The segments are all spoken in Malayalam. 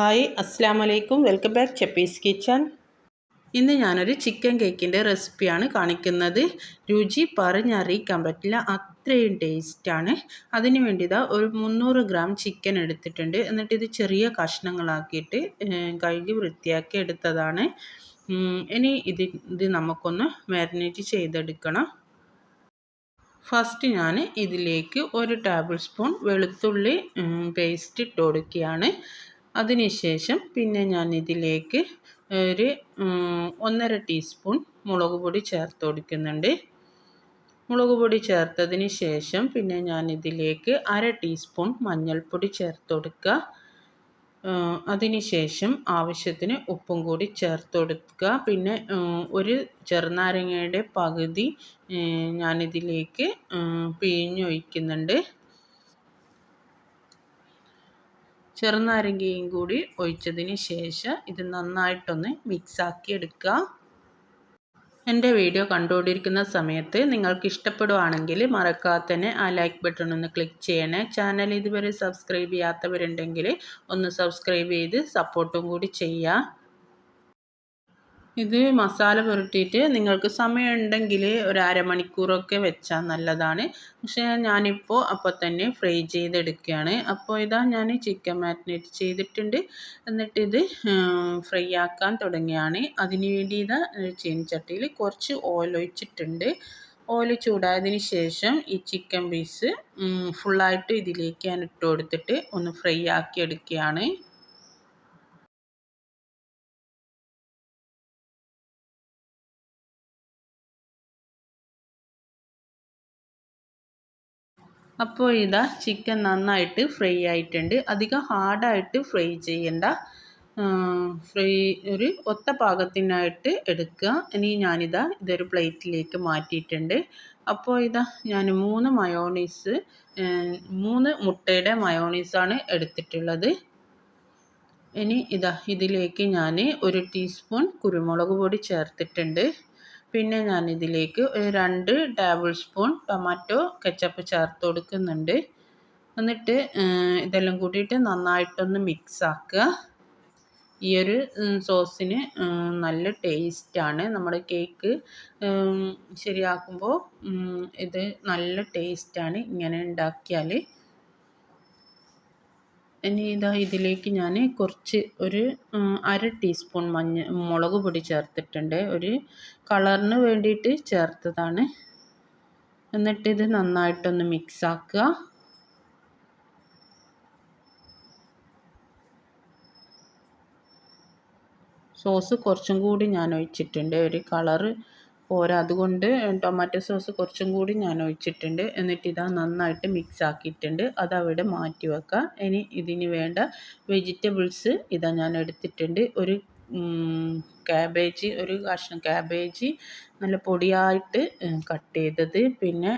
ഹായ് അസ്സാം വലൈക്കും, വെൽക്കം ബാക്ക് ചപ്പീസ് കിച്ചൺ. ഇന്ന് ഞാനൊരു ചിക്കൻ കേക്കിൻ്റെ റെസിപ്പിയാണ് കാണിക്കുന്നത്. രുചി പറഞ്ഞറിയിക്കാൻ പറ്റില്ല, അത്രയും ടേസ്റ്റാണ്. അതിന് വേണ്ടി ഒരു 300 ഗ്രാം ചിക്കൻ എടുത്തിട്ടുണ്ട്. എന്നിട്ട് ഇത് ചെറിയ കഷ്ണങ്ങളാക്കിയിട്ട് കഴുകി വൃത്തിയാക്കി എടുത്തതാണ്. ഇനി ഇത് നമുക്കൊന്ന് മാരിനേറ്റ് ചെയ്തെടുക്കണം. ഫസ്റ്റ് ഞാൻ ഇതിലേക്ക് 1 ടേബിൾ സ്പൂൺ വെളുത്തുള്ളി പേസ്റ്റ് ഇട്ട് കൊടുക്കുകയാണ്. അതിനുശേഷം പിന്നെ ഞാൻ ഇതിലേക്ക് ഒരു 1.5 ടീസ്പൂൺ മുളക് പൊടി ചേർത്ത് കൊടുക്കുന്നുണ്ട്. മുളക് പൊടി ചേർത്തതിന് ശേഷം പിന്നെ ഞാൻ ഇതിലേക്ക് 1/2 ടീസ്പൂൺ മഞ്ഞൾപ്പൊടി ചേർത്ത് കൊടുക്കുക. അതിനുശേഷം ആവശ്യത്തിന് ഉപ്പും കൂടി ചേർത്ത് കൊടുക്കുക. പിന്നെ ഒരു ചെറുനാരങ്ങയുടെ പകുതി ഞാനിതിലേക്ക് പിഴിഞ്ഞൊഴിക്കുന്നുണ്ട്. ചെറുനാരങ്ങയും കൂടി ഒഴിച്ചതിന് ശേഷം ഇത് നന്നായിട്ടൊന്ന് മിക്സാക്കി എടുക്കുക. എൻ്റെ വീഡിയോ കണ്ടുകൊണ്ടിരിക്കുന്ന സമയത്ത് നിങ്ങൾക്ക് ഇഷ്ടപ്പെടുവാണെങ്കിൽ മറക്കാതെ തന്നെ ആ ലൈക്ക് ബട്ടൺ ഒന്ന് ക്ലിക്ക് ചെയ്യണേ. ചാനൽ ഇതുവരെ സബ്സ്ക്രൈബ് ചെയ്യാത്തവരുണ്ടെങ്കിൽ ഒന്ന് സബ്സ്ക്രൈബ് ചെയ്ത് സപ്പോർട്ടും കൂടി ചെയ്യുക. ഇത് മസാല പുരട്ടിയിട്ട് നിങ്ങൾക്ക് സമയമുണ്ടെങ്കിൽ ഒരു അരമണിക്കൂറൊക്കെ വെച്ചാൽ നല്ലതാണ്. പക്ഷേ ഞാനിപ്പോൾ അപ്പോൾ തന്നെ ഫ്രൈ ചെയ്തെടുക്കുകയാണ്. അപ്പോൾ ഇതാ ഞാൻ ചിക്കൻ മാരിനേറ്റ് ചെയ്തിട്ടുണ്ട്. എന്നിട്ട് ഇത് ഫ്രൈ ആക്കാൻ തുടങ്ങിയാണ്. അതിന് വേണ്ടി ചീനച്ചട്ടിയിൽ കുറച്ച് ഓയിൽ ഒഴിച്ചിട്ടുണ്ട്. ഓയിൽ ചൂടായതിന് ശേഷം ഈ ചിക്കൻ പീസ് ഫുള്ളായിട്ട് ഇതിലേക്ക് ഞാൻ ഇട്ട് കൊടുത്തിട്ട് ഒന്ന് ഫ്രൈ ആക്കി എടുക്കുകയാണ്. അപ്പോൾ ചിക്കൻ നന്നായിട്ട് ഫ്രൈ ആയിട്ടുണ്ട്. അധികം ഹാർഡായിട്ട് ഫ്രൈ ചെയ്യണ്ട, ഒരു ഒത്ത പാകത്തിനായിട്ട് എടുക്കുക. ഇനി ഇതൊരു പ്ലേറ്റിലേക്ക് മാറ്റിയിട്ടുണ്ട്. അപ്പോൾ ഞാൻ 3 മുട്ടയുടെ മയോണൈസാണ് എടുത്തിട്ടുള്ളത്. ഇനി ഇതിലേക്ക് ഞാൻ 1 ടീസ്പൂൺ കുരുമുളക് പൊടി ചേർത്തിട്ടുണ്ട്. പിന്നെ ഞാൻ ഇതിലേക്ക് 2 ടേബിൾ സ്പൂൺ ടൊമാറ്റോ കെച്ചപ്പ് ചേർത്ത് കൊടുക്കുന്നുണ്ട്. എന്നിട്ട് ഇതെല്ലാം കൂട്ടിയിട്ട് നന്നായിട്ടൊന്ന് മിക്സ് ആക്കുക. ഈ ഒരു സോസിന് നല്ല ടേസ്റ്റാണ്. നമ്മുടെ കേക്ക് ശരിയാക്കുമ്പോൾ ഇത് നല്ല ടേസ്റ്റാണ് ഇങ്ങനെ ഉണ്ടാക്കിയാൽ. ഇനി ഇതിലേക്ക് ഞാൻ ഒരു 1/2 ടീസ്പൂൺ മുളക് പൊടി ചേർത്തിട്ടുണ്ട്. ഒരു കളറിന് വേണ്ടിയിട്ട് ചേർത്തതാണ്. എന്നിട്ട് ഇത് നന്നായിട്ടൊന്ന് മിക്സ് ആക്കുക. സോസ് കുറച്ചും കൂടി ഞാൻ ഒഴിച്ചിട്ടുണ്ട്. ഒരു കളറ് പോരാ, അതുകൊണ്ട് ടൊമാറ്റോ സോസ് കുറച്ചും കൂടി ഞാൻ ഒഴിച്ചിട്ടുണ്ട്. എന്നിട്ട് നന്നായിട്ട് മിക്സ് ആക്കിയിട്ടുണ്ട്. അതവിടെ മാറ്റി വെക്കാം. ഇനി ഇതിന് വേണ്ട വെജിറ്റബിൾസ് ഞാൻ എടുത്തിട്ടുണ്ട്. ഒരു ഒരു കഷ്ണം ക്യാബേജ് നല്ല പൊടിയായിട്ട് കട്ട് ചെയ്തത്, പിന്നെ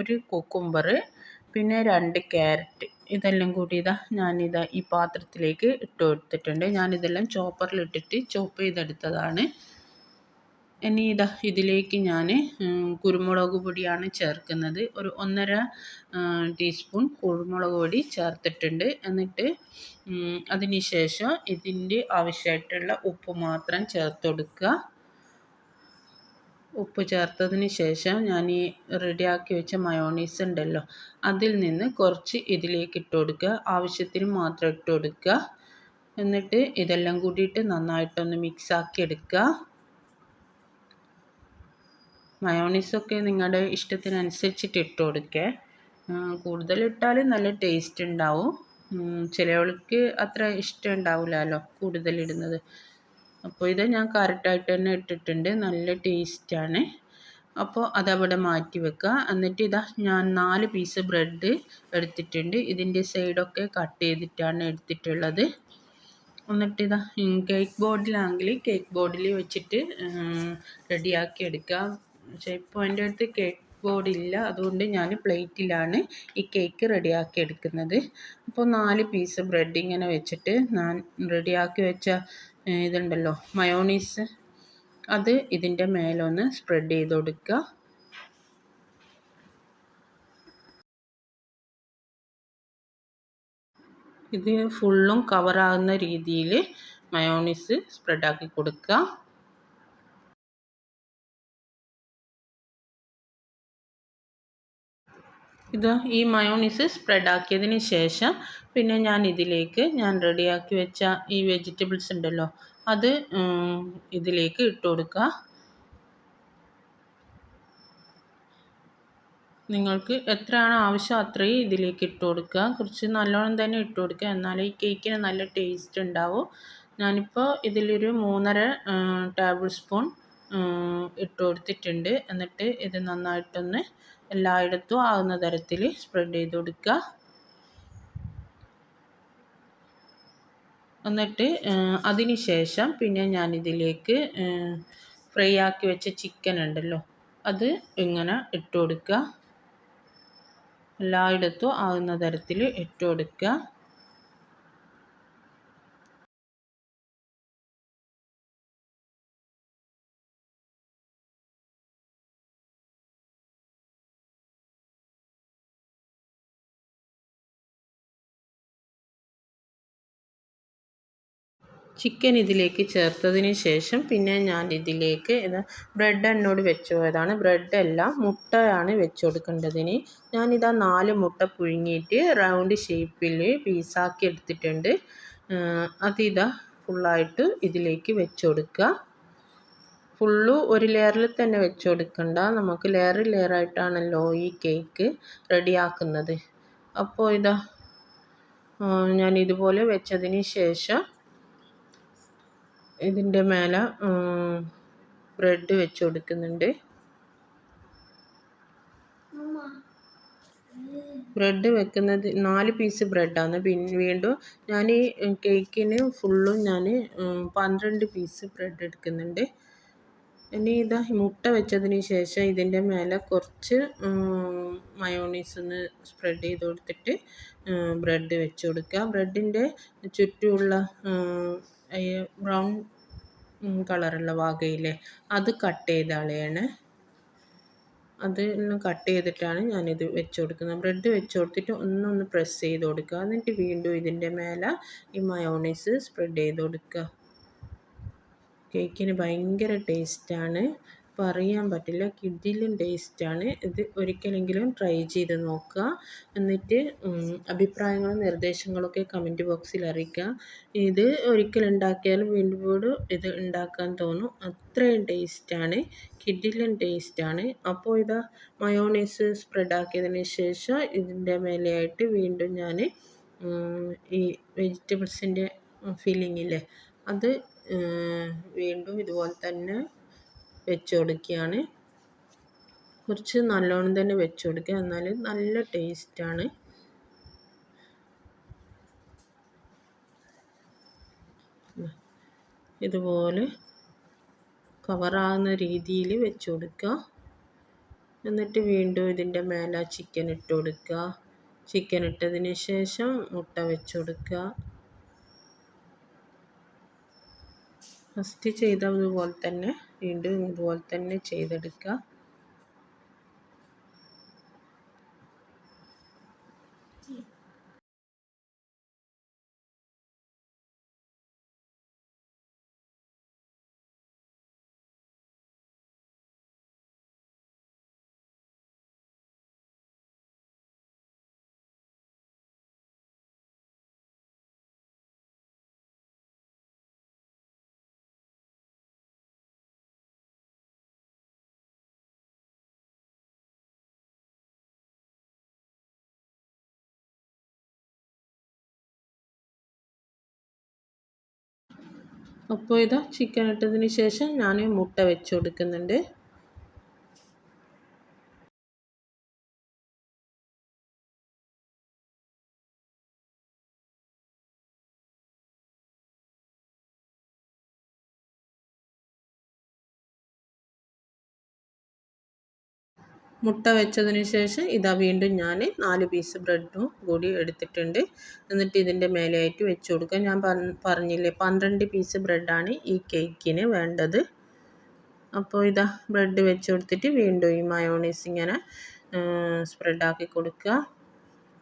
ഒരു കുക്കുംബർ, പിന്നെ 2 ക്യാരറ്റ്. ഇതെല്ലാം കൂടി ഈ പാത്രത്തിലേക്ക് ഇട്ട് കൊടുത്തിട്ടുണ്ട്. ഞാനിതെല്ലാം ചോപ്പറിലിട്ടിട്ട് ചോപ്പ് ചെയ്തെടുത്തതാണ്. ഇനി ഇതിലേക്ക് ഞാൻ കുരുമുളക് പൊടിയാണ് ചേർക്കുന്നത്. ഒരു 1.5 ടീസ്പൂൺ കുരുമുളക് പൊടി ചേർത്തിട്ടുണ്ട്. എന്നിട്ട് അതിന് ശേഷം ഇതിൻ്റെ ആവശ്യമായിട്ടുള്ള ഉപ്പ് മാത്രം ചേർത്ത് കൊടുക്കുക. ഉപ്പ് ചേർത്തതിന് ശേഷം ഞാൻ ഈ റെഡിയാക്കി വെച്ച മയോണൈസ് ഉണ്ടല്ലോ, അതിൽ നിന്ന് കുറച്ച് ഇതിലേക്ക് ഇട്ട് കൊടുക്കുക. ആവശ്യത്തിന് മാത്രം ഇട്ട് കൊടുക്കുക. എന്നിട്ട് ഇതെല്ലാം കൂടിയിട്ട് നന്നായിട്ടൊന്ന് മിക്സാക്കി എടുക്കുക. മയോണൈസൊക്കെ നിങ്ങളുടെ ഇഷ്ടത്തിനനുസരിച്ചിട്ട് ഇട്ട് കൊടുക്കുക. കൂടുതലിട്ടാൽ നല്ല ടേസ്റ്റ് ഉണ്ടാവും. ചിലവൾക്ക് അത്ര ഇഷ്ടം ഉണ്ടാവില്ലല്ലോ കൂടുതലിടുന്നത്. അപ്പോൾ ഞാൻ കറക്റ്റായിട്ട് തന്നെ ഇട്ടിട്ടുണ്ട്. നല്ല ടേസ്റ്റാണ്. അപ്പോൾ അതവിടെ മാറ്റി വെക്കുക. എന്നിട്ട് ഞാൻ 4 പീസ് ബ്രെഡ് എടുത്തിട്ടുണ്ട്. ഇതിൻ്റെ സൈഡൊക്കെ കട്ട് ചെയ്തിട്ടാണ് എടുത്തിട്ടുള്ളത്. എന്നിട്ട് കേക്ക് ബോർഡിലാണെങ്കിൽ കേക്ക് ബോർഡിൽ വെച്ചിട്ട് റെഡിയാക്കി എടുക്കുക. പക്ഷേ ഇപ്പോൾ എൻ്റെ അടുത്ത് കേക്ക് ബോർഡ് ഇല്ല, അതുകൊണ്ട് ഞാൻ പ്ലേറ്റിലാണ് ഈ കേക്ക് റെഡിയാക്കി എടുക്കുന്നത്. അപ്പോൾ 4 പീസ് ബ്രെഡ് ഇങ്ങനെ വെച്ചിട്ട് ഞാൻ റെഡിയാക്കി വെച്ച ഇതുണ്ടല്ലോ മയോണൈസ്, അത് ഇതിൻ്റെ മേലൊന്ന് സ്പ്രെഡ് ചെയ്ത് കൊടുക്കുക. ഇത് ഫുള്ളും കവറാകുന്ന രീതിയിൽ മയോണൈസ് സ്പ്രെഡാക്കി കൊടുക്കുക. ഇത് ഈ മയോണൈസ് സ്പ്രെഡാക്കിയതിന് ശേഷം പിന്നെ ഞാൻ റെഡിയാക്കി വെച്ച ഈ വെജിറ്റബിൾസ് ഉണ്ടല്ലോ അത് ഇതിലേക്ക് ഇട്ട് കൊടുക്കുക. നിങ്ങൾക്ക് എത്രയാണോ ആവശ്യം അത്രയും ഇതിലേക്ക് ഇട്ട് കൊടുക്കുക. കുറച്ച് നല്ലോണം തന്നെ ഇട്ട് കൊടുക്കുക, എന്നാലേ ഈ കേക്കിന് നല്ല ടേസ്റ്റ് ഉണ്ടാവും. ഞാനിപ്പോൾ ഇതിലൊരു 3.5 ടേബിൾ സ്പൂൺ ഇട്ട് കൊടുത്തിട്ടുണ്ട്. എന്നിട്ട് ഇത് നന്നായിട്ടൊന്ന് എല്ലായിടത്തും ആകുന്ന തരത്തിൽ സ്പ്രെഡ് ചെയ്ത് കൊടുക്കുക. എന്നിട്ട് അതിന് ശേഷം പിന്നെ ഞാനിതിലേക്ക് ഫ്രൈ ആക്കി വെച്ച ചിക്കൻ ഉണ്ടല്ലോ അത് ഇങ്ങനെ ഇട്ട് കൊടുക്കുക. എല്ലായിടത്തും ആകുന്ന തരത്തിൽ ഇട്ട് കൊടുക്കുക. ചിക്കൻ ഇതിലേക്ക് ചേർത്തതിന് ശേഷം പിന്നെ ഞാൻ ഇതിലേക്ക് ബ്രെഡ് എന്നോട് വെച്ച് പോയതാണ്. ബ്രെഡല്ല, മുട്ടയാണ് വെച്ച് കൊടുക്കേണ്ടതിന്. ഞാനിതാ 4 മുട്ട പുഴുങ്ങിയിട്ട് റൗണ്ട് ഷേപ്പിൽ പീസാക്കി എടുത്തിട്ടുണ്ട്. അതിതാ ഫുള്ളായിട്ട് ഇതിലേക്ക് വെച്ച് കൊടുക്കുക. ഫുള്ള് ഒരു ലെയറിൽ തന്നെ വെച്ച് കൊടുക്കണ്ട, നമുക്ക് ലെയറായിട്ടാണല്ലോ ഈ കേക്ക് റെഡിയാക്കുന്നത്. അപ്പോൾ ഇതാ ഞാൻ ഇതുപോലെ വെച്ചതിന് ശേഷം ഇതിൻ്റെ മേലെ ബ്രെഡ് വെച്ച് കൊടുക്കുന്നുണ്ട്. ബ്രെഡ് വെക്കുന്നത് 4 പീസ് ബ്രെഡാണ്. പിന്നെ വീണ്ടും ഞാൻ ഈ കേക്കിന് ഫുള്ളും ഞാൻ 12 പീസ് ബ്രെഡ് എടുക്കുന്നുണ്ട്. ഇനി ഇതാ മുട്ട വെച്ചതിന് ശേഷം ഇതിൻ്റെ മേലെ കുറച്ച് മയോണൈസ് ഒന്ന് സ്പ്രെഡ് ചെയ്ത് കൊടുത്തിട്ട് ബ്രെഡ് വെച്ച് കൊടുക്കുക. ബ്രെഡിൻ്റെ ചുറ്റുമുള്ള ബ്രൗൺ കളറുള്ള ഭാഗമില്ലേ അത് കട്ട് ചെയ്ത് കളയാണ്. അത് കട്ട് ചെയ്തിട്ടാണ് ഞാനിത് വെച്ച് കൊടുക്കുന്നത്. ബ്രെഡ് വെച്ച് കൊടുത്തിട്ട് ഒന്നൊന്ന് പ്രസ് ചെയ്ത് കൊടുക്കുക. എന്നിട്ട് വീണ്ടും ഇതിൻ്റെ മേലെ ഈ മയോണൈസ് സ്പ്രെഡ് ചെയ്ത് കൊടുക്കുക. കേക്കിന് ഭയങ്കര ടേസ്റ്റാണ്, പറയാൻ പറ്റില്ല, കിടിലൻ ടേസ്റ്റാണ്. ഇത് ഒരിക്കലെങ്കിലും ട്രൈ ചെയ്ത് നോക്കുക. എന്നിട്ട് അഭിപ്രായങ്ങളും നിർദ്ദേശങ്ങളൊക്കെ കമൻറ്റ് ബോക്സിൽ അറിയിക്കുക. ഇത് ഒരിക്കലുണ്ടാക്കിയാലും വീണ്ടും വീണ്ടും ഇത് ഉണ്ടാക്കാൻ തോന്നും, അത്രയും ടേസ്റ്റാണ്, കിടിലൻ ടേസ്റ്റാണ്. അപ്പോൾ ഇതാ മയോണൈസ് സ്പ്രെഡാക്കിയതിന് ശേഷം ഇതിൻ്റെ മേലെയായിട്ട് വീണ്ടും ഞാൻ ഈ വെജിറ്റബിൾസിൻ്റെ ഫില്ലിങ്ങില്ലേ അത് വീണ്ടും ഇതുപോലെ തന്നെ വെച്ച് കൊടുക്കുകയാണ്. കുറച്ച് നല്ലോണം തന്നെ വെച്ച് കൊടുക്കുക, എന്നാൽ നല്ല ടേസ്റ്റാണ്. ഇതുപോലെ കവറാകുന്ന രീതിയിൽ വെച്ച് കൊടുക്കുക. എന്നിട്ട് വീണ്ടും ഇതിൻ്റെ മേലെ ചിക്കൻ ഇട്ട് കൊടുക്കുക. ചിക്കൻ ഇട്ടതിന് ശേഷം മുട്ട വെച്ച് കൊടുക്കുക. ഫസ്റ്റ് ചെയ്തതുപോലെ തന്നെ വീണ്ടും ഇതുപോലെ തന്നെ ചെയ്തെടുക്കുക. അപ്പോൾ ഇതാ ചിക്കൻ ഇട്ടതിന് ശേഷം ഞാൻ മുട്ട വെച്ച് കൊടുക്കുന്നുണ്ട്. മുട്ട വെച്ചതിന് ശേഷം ഇതാ വീണ്ടും ഞാൻ 4 പീസ് ബ്രെഡും കൂടി എടുത്തിട്ടുണ്ട്. എന്നിട്ട് ഇതിൻ്റെ മേലെയായിട്ട് വെച്ച് കൊടുക്കുക. ഞാൻ പറഞ്ഞില്ലേ 12 പീസ് ബ്രെഡാണ് ഈ കേക്കിന് വേണ്ടത്. അപ്പോൾ ഇതാ ബ്രെഡ് വെച്ച് കൊടുത്തിട്ട് വീണ്ടും ഈ മയോണൈസ് ഇങ്ങനെ സ്പ്രെഡാക്കി കൊടുക്കുക.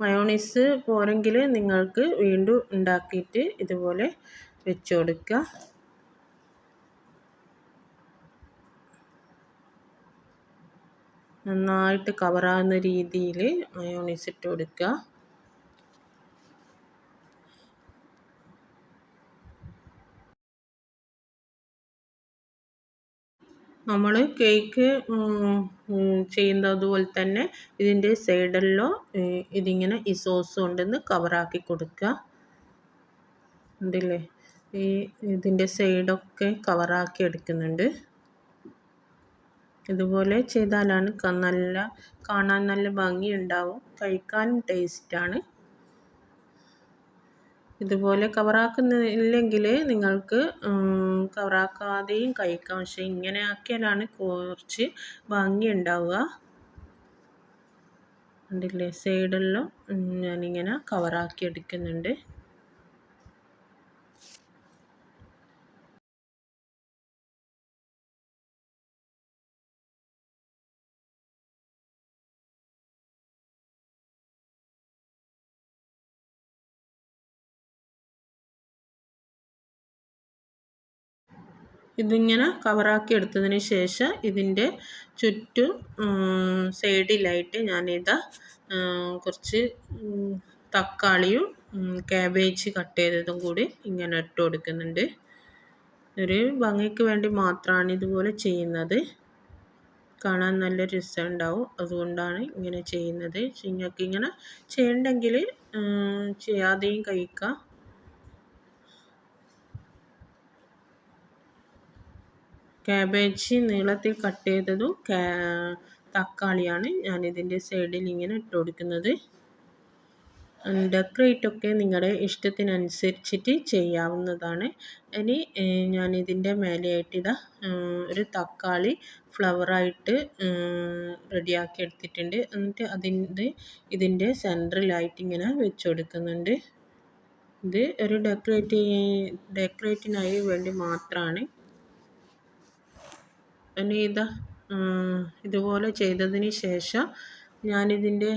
മയോണൈസ് പോരെങ്കിൽ നിങ്ങൾക്ക് വീണ്ടും ഉണ്ടാക്കിയിട്ട് ഇതുപോലെ വെച്ച് കൊടുക്കുക. നന്നായിട്ട് കവറാകുന്ന രീതിയിൽ മയോണൈസ് ഇട്ട് കൊടുക്കുക. നമ്മൾ കേക്ക് ചെയ്യുന്നത് പോലെ തന്നെ ഇതിൻ്റെ സൈഡെല്ലാം ഇതിങ്ങനെ ഈ സോസ് കൊണ്ടൊന്ന് കവറാക്കി കൊടുക്കുക. ഉണ്ടല്ലേ, ഇതിൻ്റെ സൈഡൊക്കെ കവറാക്കി എടുക്കുന്നുണ്ട്. ഇതുപോലെ ചെയ്താലാണ് കാണാൻ നല്ല ഭംഗിയുണ്ടാവും, കഴിക്കാനും ടേസ്റ്റാണ്. ഇതുപോലെ കവറാക്കുന്നില്ലെങ്കിൽ നിങ്ങൾക്ക് കവറാക്കാതെയും കഴിക്കാം. പക്ഷേ ഇങ്ങനെ ആക്കിയാലാണ് കുറച്ച് ഭംഗി ഉണ്ടാവുക. കണ്ടില്ലേ, സൈഡെല്ലാം ഞാനിങ്ങനെ കവറാക്കി എടുക്കുന്നുണ്ട്. ഇതിങ്ങനെ കവറാക്കി എടുത്തതിന് ശേഷം ഇതിൻ്റെ ചുറ്റും സൈഡിലായിട്ട് ഞാനിതാ കുറച്ച് തക്കാളിയും കാബേജ് കട്ട് ചെയ്തതും കൂടി ഇങ്ങനെ ഇട്ട് കൊടുക്കുന്നുണ്ട്. ഒരു ഭംഗിക്ക് വേണ്ടി മാത്രമാണ് ഇതുപോലെ ചെയ്യുന്നത്. കാണാൻ നല്ല രസമുണ്ടാവും, അതുകൊണ്ടാണ് ഇങ്ങനെ ചെയ്യുന്നത്. നിങ്ങൾക്ക് ഇങ്ങനെ ചെയ്യണ്ടെങ്കിൽ ചെയ്യാതെയും കഴിക്കാം. കാബേജ് നീളത്തിൽ കട്ട് ചെയ്തതും തക്കാളിയാണ് ഞാനിതിൻ്റെ സൈഡിൽ ഇങ്ങനെ ഇട്ട് കൊടുക്കുന്നത്. ഡെക്കറേറ്റൊക്കെ നിങ്ങളുടെ ഇഷ്ടത്തിനനുസരിച്ചിട്ട് ചെയ്യാവുന്നതാണ്. ഇനി ഞാനിതിൻ്റെ മേലെയായിട്ട് ഇതാ ഒരു തക്കാളി ഫ്ലവറായിട്ട് റെഡിയാക്കി എടുത്തിട്ടുണ്ട്. എന്നിട്ട് ഇതിൻ്റെ സെൻറ്ററിലായിട്ട് ഇങ്ങനെ വെച്ച് കൊടുക്കുന്നുണ്ട്. ഇത് ഒരു ഡെക്കറേറ്റിനായി വേണ്ടി മാത്രമാണ്. ഇനി ഇതുപോലെ ചെയ്തതിന് ശേഷം ഞാനിതിൻ്റെ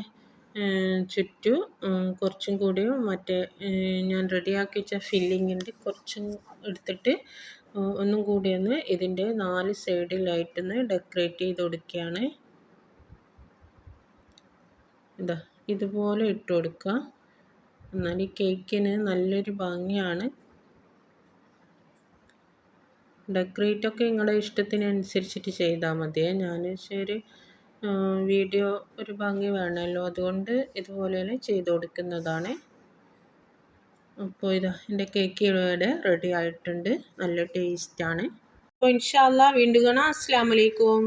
ചുറ്റും കുറച്ചും കൂടിയും ഞാൻ റെഡിയാക്കി വെച്ച ഫില്ലിങ്ങിൻ്റെ കുറച്ചും എടുത്തിട്ട് ഒന്നും കൂടി ഇതിൻ്റെ 4 സൈഡിലായിട്ടൊന്ന് ഡെക്കറേറ്റ് ചെയ്ത് കൊടുക്കുകയാണ്. ഇതുപോലെ ഇട്ട് കൊടുക്കുക. എന്നാൽ ഈ കേക്കിന് നല്ലൊരു ഭംഗിയാണ്. ഡെക്കറേറ്റൊക്കെ നിങ്ങളുടെ ഇഷ്ടത്തിനനുസരിച്ചിട്ട് ചെയ്താൽ മതിയേ. ഞാൻ ശരി വീഡിയോ ഒരു ഭംഗി വേണമല്ലോ, അതുകൊണ്ട് ഇതുപോലെ ചെയ്ത് കൊടുക്കുന്നതാണ്. അപ്പോൾ എൻ്റെ കേക്ക് ഇവിടെ റെഡി ആയിട്ടുണ്ട്, നല്ല ടേസ്റ്റാണ്. അപ്പോൾ ഇൻഷാ അല്ലാഹ് വീണ്ടും കാണാം. അസ്സലാമു അലൈക്കും.